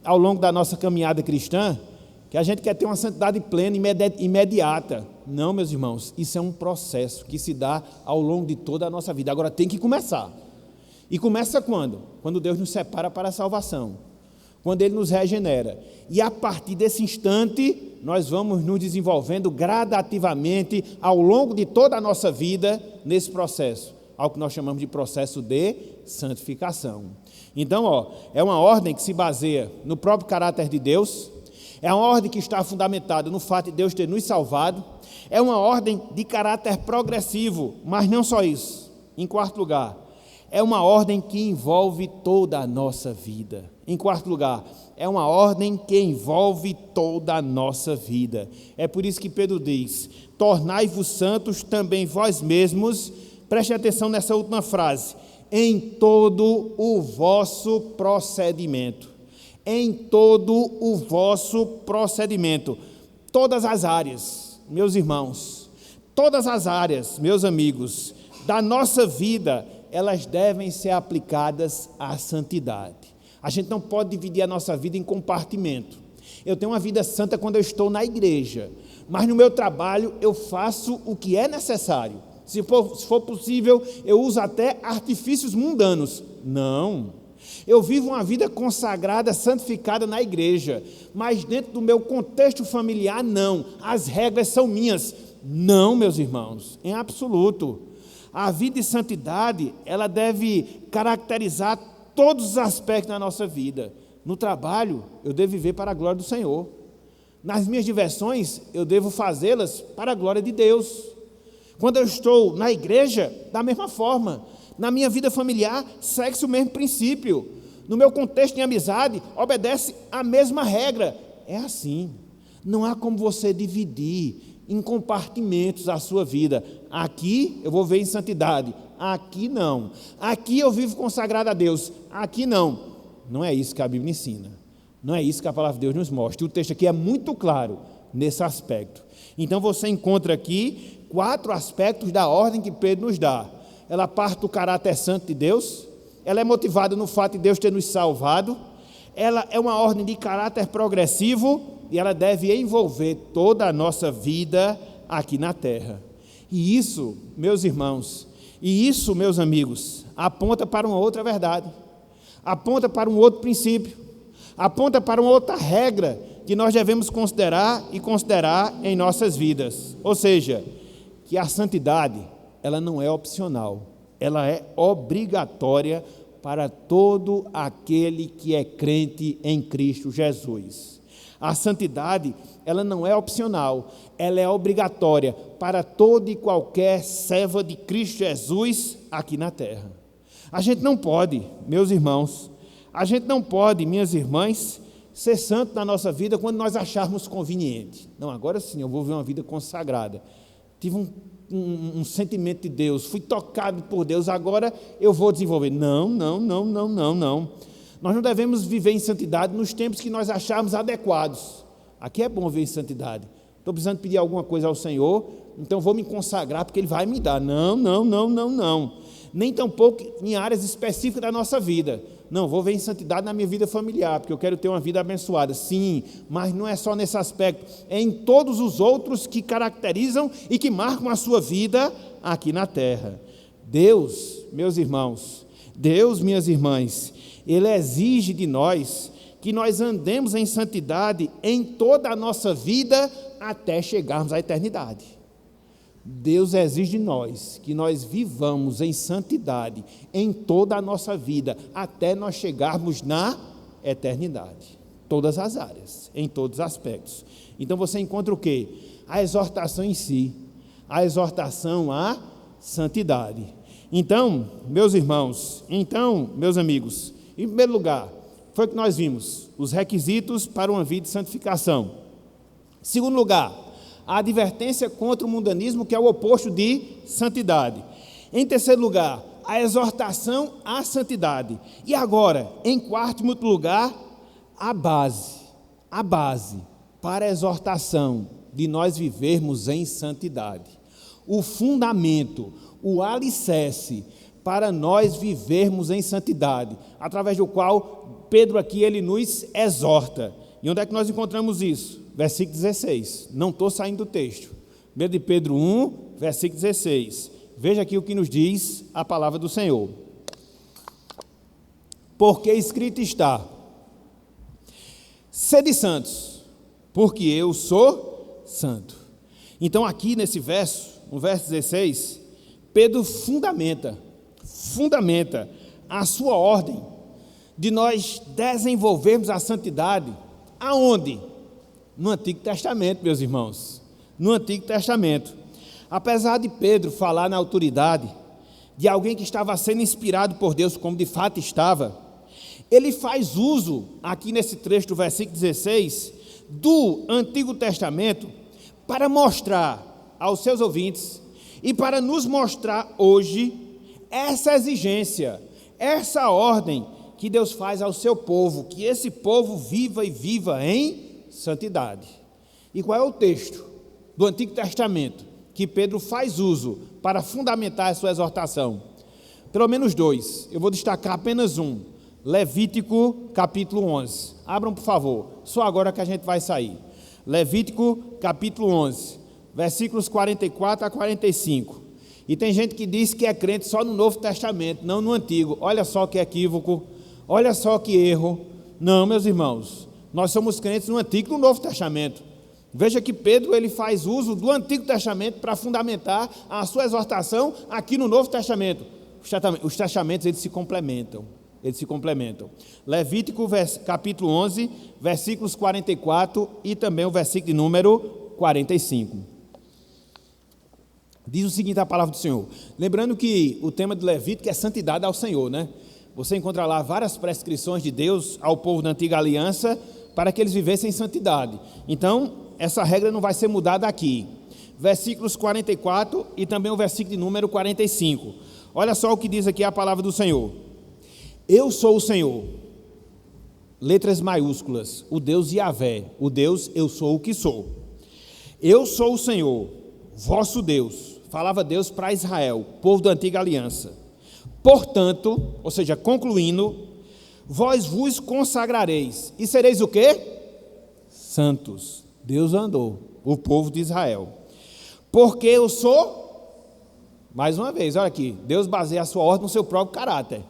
ao longo da nossa caminhada cristã, que a gente quer ter uma santidade plena, imediata. Não, meus irmãos, isso é um processo que se dá ao longo de toda a nossa vida. Agora tem que começar. E começa quando? Quando Deus nos separa para a salvação, quando Ele nos regenera. E a partir desse instante, nós vamos nos desenvolvendo gradativamente ao longo de toda a nossa vida nesse processo, ao que nós chamamos de processo de santificação. Então, é uma ordem que se baseia no próprio caráter de Deus, é uma ordem que está fundamentada no fato de Deus ter nos salvado, é uma ordem de caráter progressivo, mas não só isso. Em quarto lugar, é uma ordem que envolve toda a nossa vida. Em quarto lugar, é uma ordem que envolve toda a nossa vida. É por isso que Pedro diz: tornai-vos santos também vós mesmos. Preste atenção nessa última frase: em todo o vosso procedimento. Em todo o vosso procedimento. Todas as áreas, meus irmãos, todas as áreas, meus amigos, da nossa vida, elas devem ser aplicadas à santidade. A gente não pode dividir a nossa vida em compartimento. Eu tenho uma vida santa quando eu estou na igreja, mas no meu trabalho eu faço o que é necessário. Se for possível, eu uso até artifícios mundanos. Não. Eu vivo uma vida consagrada, santificada na igreja, mas dentro do meu contexto familiar, não. As regras são minhas. Não, meus irmãos, em absoluto. A vida de santidade, ela deve caracterizar todos os aspectos da nossa vida. No trabalho, eu devo viver para a glória do Senhor. Nas minhas diversões, eu devo fazê-las para a glória de Deus. Quando eu estou na igreja, da mesma forma. Na minha vida familiar, segue-se o mesmo princípio. No meu contexto de amizade, obedece a mesma regra. É assim. Não há como você dividir em compartimentos a sua vida. Aqui eu vou ver em santidade. Aqui não. Aqui eu vivo consagrado a Deus. Aqui não. Não é isso que a Bíblia ensina. Não é isso que a palavra de Deus nos mostra. O texto aqui é muito claro nesse aspecto. Então você encontra aqui 4 aspectos da ordem que Pedro nos dá. Ela parte do caráter santo de Deus, ela é motivada no fato de Deus ter nos salvado, ela é uma ordem de caráter progressivo e ela deve envolver toda a nossa vida aqui na terra. E isso, meus irmãos, e isso, meus amigos, aponta para uma outra verdade, aponta para um outro princípio, aponta para uma outra regra que nós devemos considerar em nossas vidas. Ou seja, que a santidade, ela não é opcional, ela é obrigatória para todo aquele que é crente em Cristo Jesus. A santidade, ela não é opcional, ela é obrigatória para todo e qualquer servo de Cristo Jesus aqui na terra. A gente não pode, meus irmãos, a gente não pode, minhas irmãs, ser santo na nossa vida quando nós acharmos conveniente. Não, agora sim, eu vou viver uma vida consagrada. Tive um sentimento de Deus, fui tocado por Deus, agora eu vou desenvolver. Não. Nós não devemos viver em santidade nos tempos que nós acharmos adequados. Aqui é bom viver em santidade. Estou precisando pedir alguma coisa ao Senhor, então vou me consagrar porque Ele vai me dar. Não. Nem tampouco em áreas específicas da nossa vida. Não, vou viver em santidade na minha vida familiar, porque eu quero ter uma vida abençoada. Sim, mas não é só nesse aspecto, é em todos os outros que caracterizam e que marcam a sua vida aqui na terra. Deus, meus irmãos, Deus, minhas irmãs, Ele exige de nós que nós andemos em santidade em toda a nossa vida até chegarmos à eternidade. Deus exige de nós que nós vivamos em santidade em toda a nossa vida, até nós chegarmos na eternidade. Todas as áreas, em todos os aspectos. Então você encontra o quê? A exortação em si, a exortação à santidade. Então, meus irmãos, meus amigos, em primeiro lugar, foi o que nós vimos, os requisitos para uma vida de santificação. Em segundo lugar, a advertência contra o mundanismo, que é o oposto de santidade. Em terceiro lugar, a exortação à santidade. E agora, em quarto e último lugar, a base para a exortação de nós vivermos em santidade. O fundamento, o alicerce para nós vivermos em santidade, através do qual Pedro aqui ele nos exorta. E onde é que nós encontramos isso? Versículo 16, não estou saindo do texto. 1 de Pedro 1, versículo 16. Veja aqui o que nos diz a palavra do Senhor. Porque escrito está: sede santos, porque eu sou santo. Então aqui nesse verso, no verso 16, Pedro fundamenta a sua ordem de nós desenvolvermos a santidade. Aonde? No Antigo Testamento, meus irmãos, no Antigo Testamento. Apesar de Pedro falar na autoridade de alguém que estava sendo inspirado por Deus, como de fato estava, ele faz uso, aqui nesse trecho do versículo 16, do Antigo Testamento, para mostrar aos seus ouvintes e para nos mostrar hoje essa exigência, essa ordem que Deus faz ao seu povo, que esse povo viva em santidade. E qual é o texto do Antigo Testamento que Pedro faz uso para fundamentar a sua exortação? Pelo menos 2, eu vou destacar apenas um. Levítico capítulo 11. Abram, por favor, só agora que a gente vai sair. Levítico capítulo 11, versículos 44 a 45. E tem gente que diz que é crente só no Novo Testamento, não no Antigo. Olha só que equívoco, olha só que erro. Não, meus irmãos, nós somos crentes no Antigo e no Novo Testamento. Veja que Pedro ele faz uso do Antigo Testamento para fundamentar a sua exortação aqui no Novo Testamento. Os testamentos eles se complementam. Levítico capítulo 11, versículos 44 e também o versículo de número 45. Diz o seguinte a palavra do Senhor. Lembrando que o tema de Levítico é santidade ao Senhor, né? Você encontra lá várias prescrições de Deus ao povo da antiga aliança para que eles vivessem em santidade. Então, essa regra não vai ser mudada aqui. Versículos 44 e também o versículo de número 45. Olha só o que diz aqui a palavra do Senhor. Eu sou o Senhor, letras maiúsculas, o Deus Yahvé, o Deus eu sou o que sou. Eu sou o Senhor, vosso Deus, falava Deus para Israel, povo da antiga aliança. Portanto, ou seja, concluindo, vós vos consagrareis, e sereis o quê? Santos. Deus andou, o povo de Israel. Porque eu sou, mais uma vez, olha aqui, Deus baseia a sua ordem no seu próprio caráter.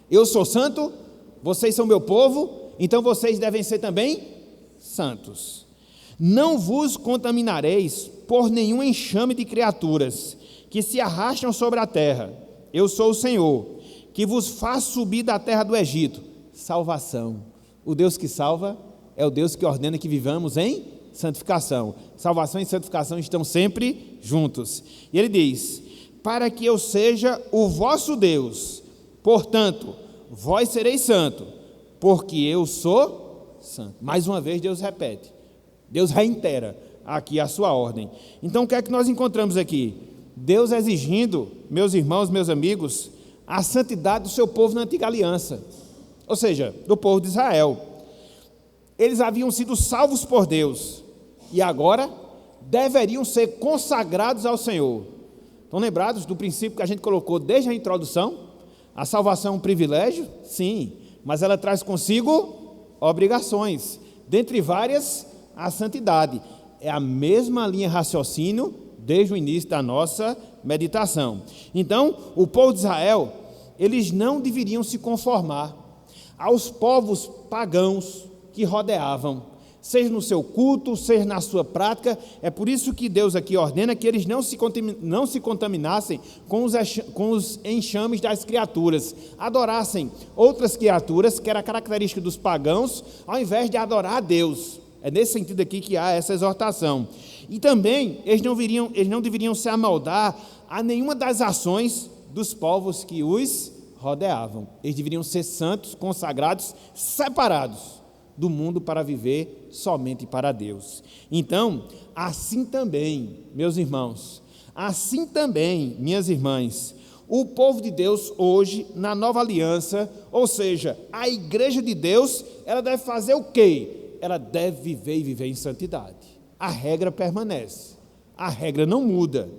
Eu sou santo, vocês são meu povo, então vocês devem ser também santos. Não vos contaminareis por nenhum enxame de criaturas que se arrastam sobre a terra. Eu sou o Senhor, que vos faz subir da terra do Egito. Salvação. O Deus que salva é o Deus que ordena que vivamos em santificação. Salvação e santificação estão sempre juntos. E ele diz, para que eu seja o vosso Deus, portanto, vós sereis santo, porque eu sou santo. Mais uma vez Deus repete, Deus reitera aqui a sua ordem. Então o que é que nós encontramos aqui? Deus exigindo, meus irmãos, meus amigos, a santidade do seu povo na antiga aliança, ou seja, do povo de Israel. Eles haviam sido salvos por Deus e agora deveriam ser consagrados ao Senhor. Estão lembrados do princípio que a gente colocou desde a introdução? A salvação é um privilégio? Sim, mas ela traz consigo obrigações, dentre várias, a santidade. É a mesma linha de raciocínio desde o início da nossa meditação. Então, o povo de Israel, eles não deveriam se conformar aos povos pagãos que rodeavam, seja no seu culto, seja na sua prática. É por isso que Deus aqui ordena que eles não se contaminassem com os enxames das criaturas, adorassem outras criaturas, que era característica dos pagãos, ao invés de adorar a Deus. É nesse sentido aqui que há essa exortação. E também, eles não deveriam se amoldar a nenhuma das ações dos povos que os rodeavam. Eles deveriam ser santos, consagrados, separados do mundo para viver somente para Deus. Então, assim também, meus irmãos, assim também, minhas irmãs, o povo de Deus hoje, na nova aliança, ou seja, a igreja de Deus, ela deve fazer o quê? Ela deve viver e viver em santidade. A regra permanece, a regra não muda.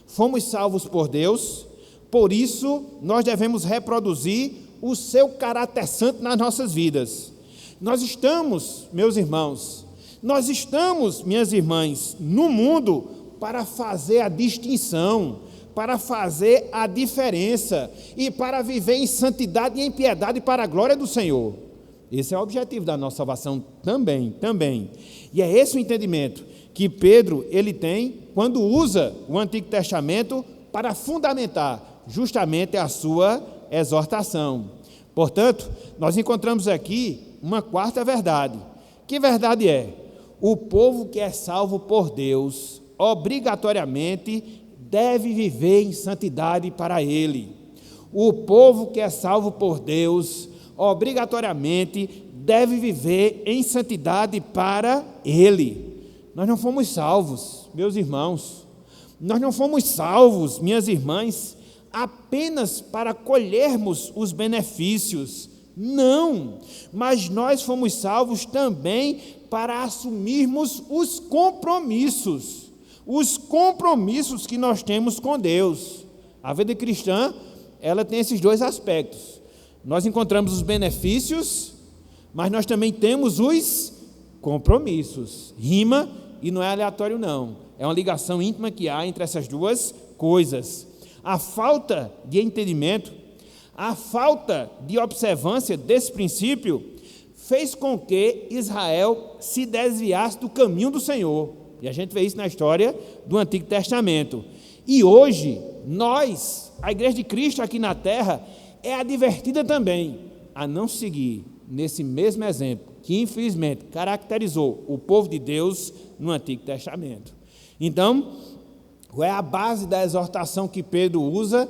Fomos salvos por Deus, por isso nós devemos reproduzir o seu caráter santo nas nossas vidas. Nós estamos, meus irmãos, nós estamos, minhas irmãs, no mundo para fazer a distinção, para fazer a diferença e para viver em santidade e em piedade para a glória do Senhor. Esse é o objetivo da nossa salvação também. E é esse o entendimento que Pedro ele tem quando usa o Antigo Testamento para fundamentar justamente a sua exortação. Portanto, nós encontramos aqui uma quarta verdade. Que verdade é? O povo que é salvo por Deus, obrigatoriamente, deve viver em santidade para Ele. O povo que é salvo por Deus, obrigatoriamente, deve viver em santidade para Ele. Nós não fomos salvos, meus irmãos, nós não fomos salvos, minhas irmãs, apenas para colhermos os benefícios. Não, mas nós fomos salvos também para assumirmos os compromissos que nós temos com Deus. A vida cristã, ela tem esses dois aspectos. Nós encontramos os benefícios, mas nós também temos os compromissos. Rima e não é aleatório não, é uma ligação íntima que há entre essas duas coisas. A falta de entendimento, a falta de observância desse princípio fez com que Israel se desviasse do caminho do Senhor. E a gente vê isso na história do Antigo Testamento. E hoje, nós, a Igreja de Cristo aqui na terra, é advertida também a não seguir nesse mesmo exemplo que infelizmente caracterizou o povo de Deus no Antigo Testamento. Então, qual é a base da exortação que Pedro usa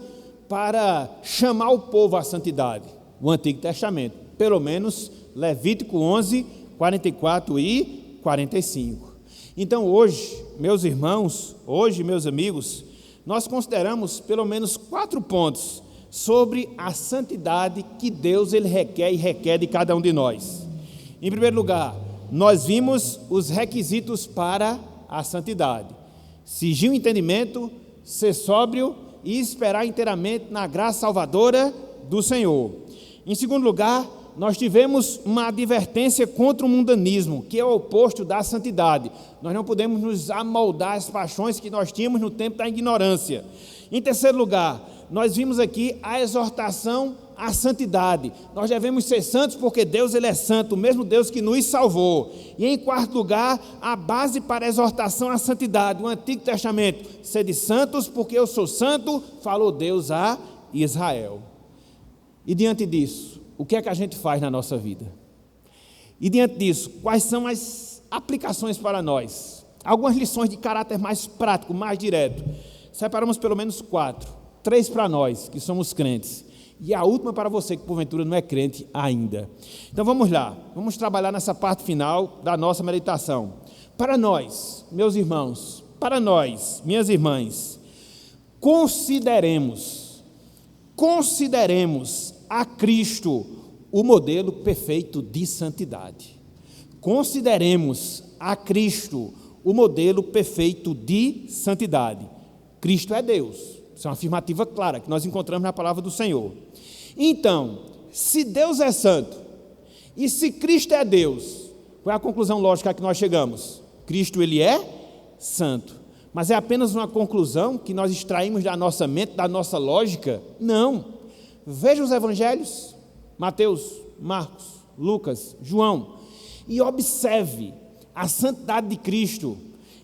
para chamar o povo à santidade? O Antigo Testamento, pelo menos Levítico 11, 44 e 45. Então hoje, meus irmãos, hoje, meus amigos, nós consideramos pelo menos 4 pontos sobre a santidade que Deus ele requer e requer de cada um de nós. Em primeiro lugar, nós vimos os requisitos para a santidade: sigir o entendimento, ser sóbrio e esperar inteiramente na graça salvadora do Senhor. Em segundo lugar, nós tivemos uma advertência contra o mundanismo, que é o oposto da santidade. Nós não podemos nos amoldar às paixões que nós tínhamos no tempo da ignorância. Em terceiro lugar, nós vimos aqui a exortação à santidade. Nós devemos ser santos porque Deus ele é santo, o mesmo Deus que nos salvou. E em quarto lugar, a base para a exortação à santidade, o Antigo Testamento: sede santos porque eu sou santo, falou Deus a Israel. E diante disso, o que é que a gente faz na nossa vida? E diante disso, quais são as aplicações para nós? Algumas lições de caráter mais prático, mais direto. Separamos pelo menos 4. 3 para nós, que somos crentes, e a última para você, que porventura não é crente ainda. Então vamos lá, vamos trabalhar nessa parte final da nossa meditação. Para nós, meus irmãos, para nós, minhas irmãs, consideremos a Cristo o modelo perfeito de santidade. Consideremos a Cristo o modelo perfeito de santidade. Cristo é Deus. Isso é uma afirmativa clara que nós encontramos na palavra do Senhor. Então, se Deus é santo e se Cristo é Deus, qual é a conclusão lógica a que nós chegamos? Cristo ele é santo. Mas é apenas uma conclusão que nós extraímos da nossa mente, da nossa lógica? Não. Veja os evangelhos, Mateus, Marcos, Lucas, João, e observe a santidade de Cristo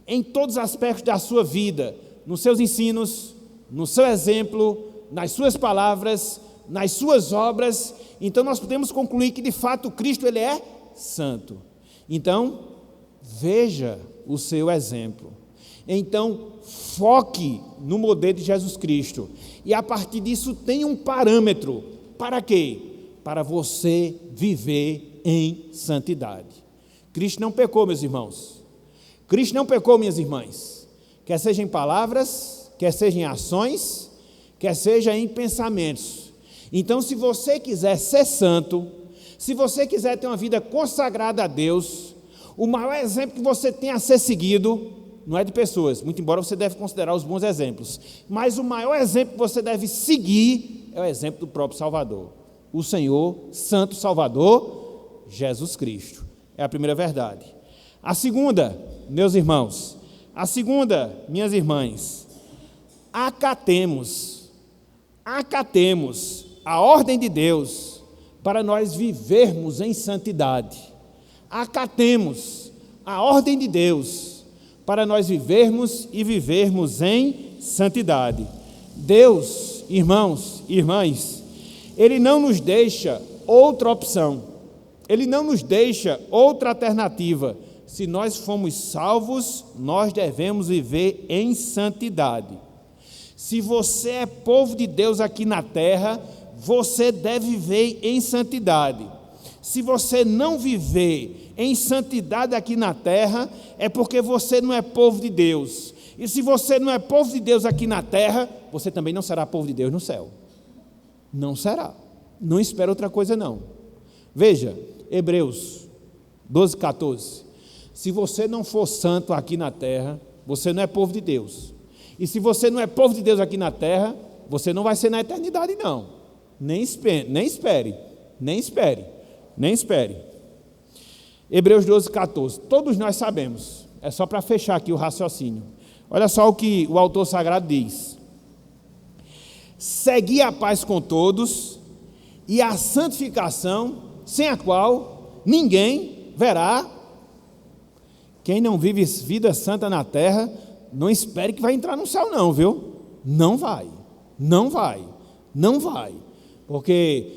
em todos os aspectos da sua vida, nos seus ensinos, no seu exemplo, nas suas palavras, nas suas obras. Então nós podemos concluir que de fato Cristo ele é santo. Então, veja o seu exemplo. Então, foque no modelo de Jesus Cristo. E a partir disso tenha um parâmetro. Para quê? Para você viver em santidade. Cristo não pecou, meus irmãos. Cristo não pecou, minhas irmãs. Quer seja em palavras, quer seja em ações, quer seja em pensamentos. Então, se você quiser ser santo, se você quiser ter uma vida consagrada a Deus, o maior exemplo que você tem a ser seguido não é de pessoas, muito embora você deve considerar os bons exemplos, mas o maior exemplo que você deve seguir é o exemplo do próprio Salvador, o Senhor, Santo Salvador, Jesus Cristo. É a primeira verdade. A segunda, meus irmãos, a segunda, minhas irmãs, acatemos a ordem de Deus para nós vivermos em santidade. Acatemos a ordem de Deus para nós vivermos em santidade. Deus, irmãos e irmãs, Ele não nos deixa outra opção, Ele não nos deixa outra alternativa. Se nós fomos salvos, nós devemos viver em santidade. Se você é povo de Deus aqui na terra, você deve viver em santidade. Se você não viver em santidade aqui na terra, é porque você não é povo de Deus. E se você não é povo de Deus aqui na terra, você também não será povo de Deus no céu. Não será. Não espera outra coisa não. Veja, Hebreus 12, 14. Se você não for santo aqui na terra, você não é povo de Deus. E se você não é povo de Deus aqui na terra, você não vai ser na eternidade não. Nem espere. Hebreus 12, 14. Todos nós sabemos. É só para fechar aqui o raciocínio. Olha só o que o autor sagrado diz. Segui a paz com todos e a santificação, sem a qual ninguém verá. Quem não vive vida santa na terra, não espere que vai entrar no céu não, viu? Não vai. Porque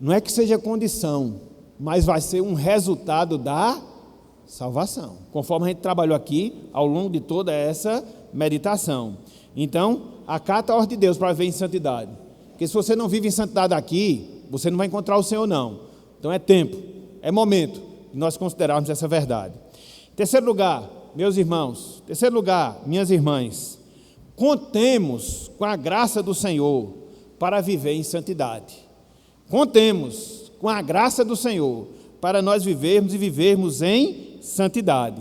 não é que seja condição, mas vai ser um resultado da salvação, conforme a gente trabalhou aqui ao longo de toda essa meditação. Então, acata a ordem de Deus para viver em santidade, porque se você não vive em santidade aqui, você não vai encontrar o Senhor não. Então é tempo, é momento de nós considerarmos essa verdade. Terceiro lugar, meus irmãos, minhas irmãs, contemos com a graça do Senhor para viver em santidade. Contemos com a graça do Senhor para nós vivermos em santidade.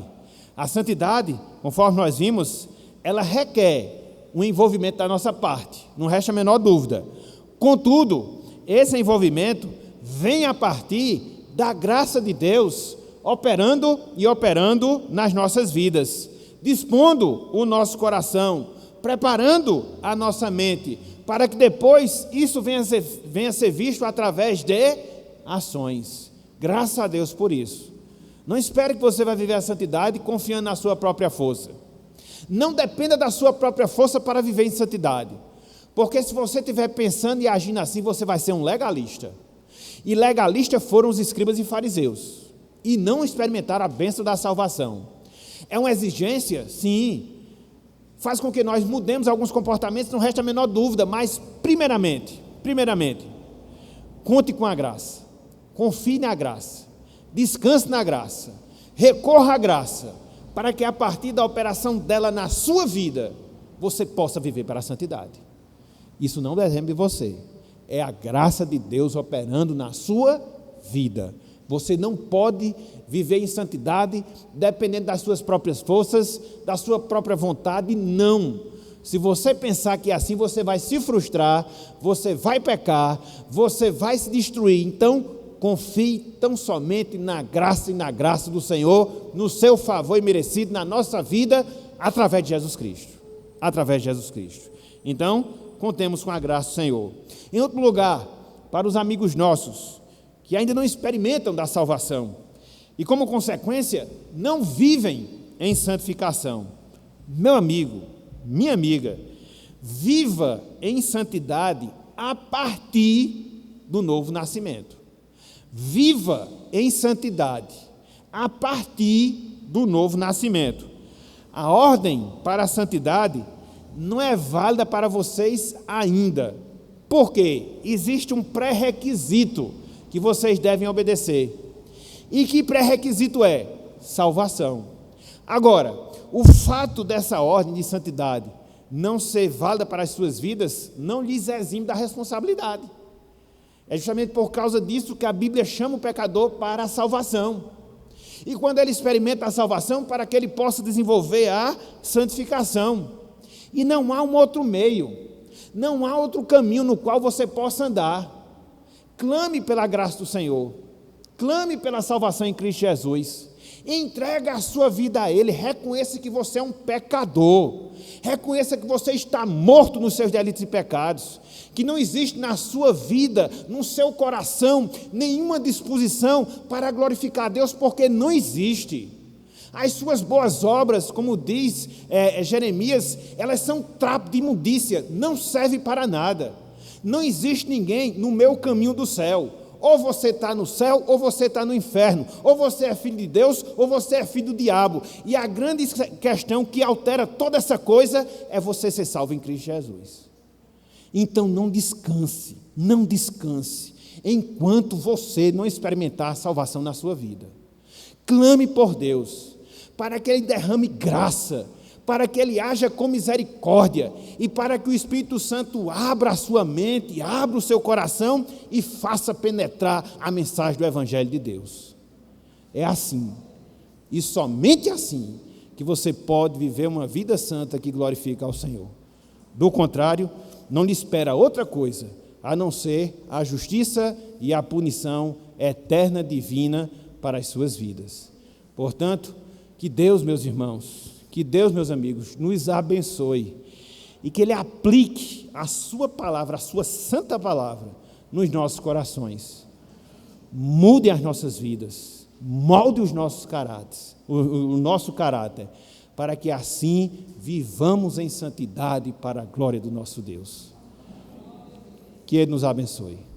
A santidade, conforme nós vimos, ela requer um envolvimento da nossa parte, não resta a menor dúvida. Contudo, esse envolvimento vem a partir da graça de Deus operando nas nossas vidas, dispondo o nosso coração, preparando a nossa mente, para que depois isso venha a ser visto através de ações. Graças a Deus por isso. Não espere que você vai viver a santidade confiando na sua própria força. Não dependa da sua própria força para viver em santidade. Porque se você estiver pensando e agindo assim, você vai ser um legalista. E legalistas foram os escribas e fariseus. E não experimentaram a bênção da salvação. É uma exigência? Sim. Faz com que nós mudemos alguns comportamentos, não resta a menor dúvida. Mas, primeiramente, conte com a graça. Confie na graça. Descanse na graça. Recorra à graça. Para que a partir da operação dela na sua vida, você possa viver para a santidade. Isso não depende de você. É a graça de Deus operando na sua vida. Você não pode viver em santidade dependendo das suas próprias forças, da sua própria vontade, não. Se você pensar que assim você vai se frustrar, você vai pecar, você vai se destruir. Então, confie tão somente na graça e na graça do Senhor, no seu favor imerecido na nossa vida, através de Jesus Cristo. Então, contemos com a graça do Senhor. Em outro lugar, para os amigos nossos, que ainda não experimentam da salvação, e como consequência, não vivem em santificação. Meu amigo, minha amiga, viva em santidade a partir do novo nascimento. Viva em santidade a partir do novo nascimento. A ordem para a santidade não é válida para vocês ainda, porque existe um pré-requisito que vocês devem obedecer. E que pré-requisito é? Salvação. Agora, o fato dessa ordem de santidade não ser válida para as suas vidas, não lhes exime da responsabilidade. É justamente por causa disso que a Bíblia chama o pecador para a salvação. E quando ele experimenta a salvação, para que ele possa desenvolver a santificação. E não há um outro meio, não há outro caminho no qual você possa andar. Clame pela graça do Senhor, clame pela salvação em Cristo Jesus, entrega a sua vida a Ele, reconheça que você é um pecador, reconheça que você está morto nos seus delitos e pecados, que não existe na sua vida, no seu coração, nenhuma disposição para glorificar a Deus, porque não existe. As suas boas obras, como diz Jeremias, elas são trapo de imundícia, não servem para nada. Não existe ninguém no meu caminho do céu. Ou você está no céu, ou você está no inferno. Ou você é filho de Deus, ou você é filho do diabo. E a grande questão que altera toda essa coisa é você ser salvo em Cristo Jesus. Então não descanse, enquanto você não experimentar a salvação na sua vida. Clame por Deus, para que Ele derrame graça, para que Ele haja com misericórdia e para que o Espírito Santo abra a sua mente, abra o seu coração e faça penetrar a mensagem do Evangelho de Deus. É assim, e somente assim, que você pode viver uma vida santa que glorifica ao Senhor. Do contrário, não lhe espera outra coisa a não ser a justiça e a punição eterna divina para as suas vidas. Portanto, que Deus, meus irmãos, que Deus, meus amigos, nos abençoe e que Ele aplique a sua palavra, a sua santa palavra, nos nossos corações. Mude as nossas vidas, molde os nossos caráteres, o nosso caráter, para que assim vivamos em santidade para a glória do nosso Deus. Que Ele nos abençoe.